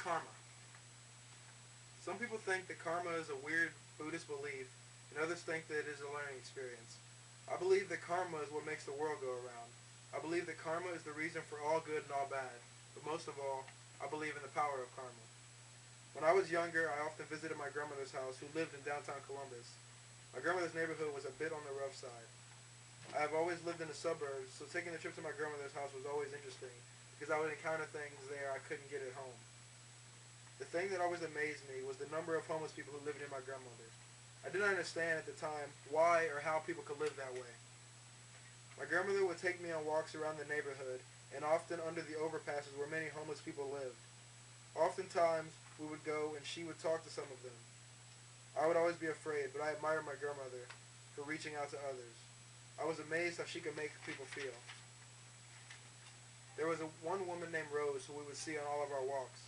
Karma. Some people think that karma is a weird Buddhist belief, and others think that it is a learning experience. I believe that karma is what makes the world go around. I believe that karma is the reason for all good and all bad, but most of all, I believe in the power of karma. When I was younger, I often visited my grandmother's house, who lived in downtown Columbus. My grandmother's neighborhood was a bit on the rough side. I have always lived in the suburbs, so taking a trip to my grandmother's house was always interesting, because I would encounter things there I couldn't get at home. The thing that always amazed me was the number of homeless people who lived near my grandmother. I didn't understand at the time why or how people could live that way. My grandmother would take me on walks around the neighborhood, and often under the overpasses where many homeless people lived. Oftentimes, we would go and she would talk to some of them. I would always be afraid, but I admired my grandmother for reaching out to others. I was amazed how she could make people feel. There was one woman named Rose who we would see on all of our walks.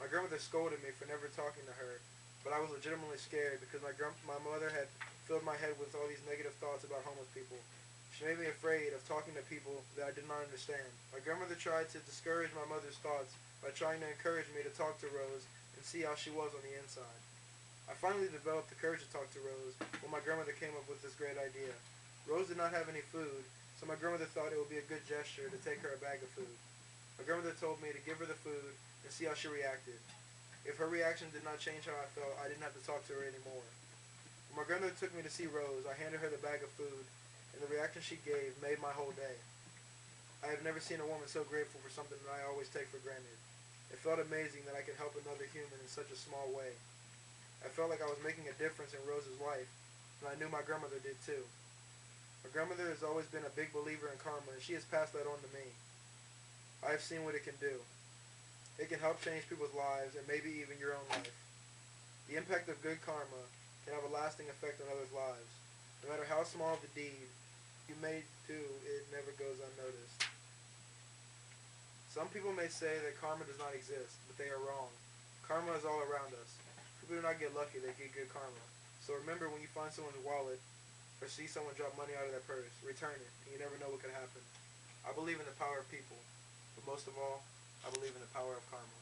My grandmother scolded me for never talking to her, but I was legitimately scared because my mother had filled my head with all these negative thoughts about homeless people. She made me afraid of talking to people that I did not understand. My grandmother tried to discourage my mother's thoughts by trying to encourage me to talk to Rose and see how she was on the inside. I finally developed the courage to talk to Rose when my grandmother came up with this great idea. Rose did not have any food, so my grandmother thought it would be a good gesture to take her a bag of food. My grandmother told me to give her the food and see how she reacted. If her reaction did not change how I felt, I didn't have to talk to her anymore. When my grandmother took me to see Rose, I handed her the bag of food, and the reaction she gave made my whole day. I have never seen a woman so grateful for something that I always take for granted. It felt amazing that I could help another human in such a small way. I felt like I was making a difference in Rose's life, and I knew my grandmother did too. My grandmother has always been a big believer in karma, and she has passed that on to me. I have seen what it can do. It can help change people's lives and maybe even your own life. The impact of good karma can have a lasting effect on others' lives. No matter how small the deed you may do, it never goes unnoticed. Some people may say that karma does not exist, but they are wrong. Karma is all around us. People do not get lucky, they get good karma. So remember, when you find someone's wallet or see someone drop money out of their purse, return it, and you never know what could happen. I believe in the power of people, but most of all, I believe in the power of karma.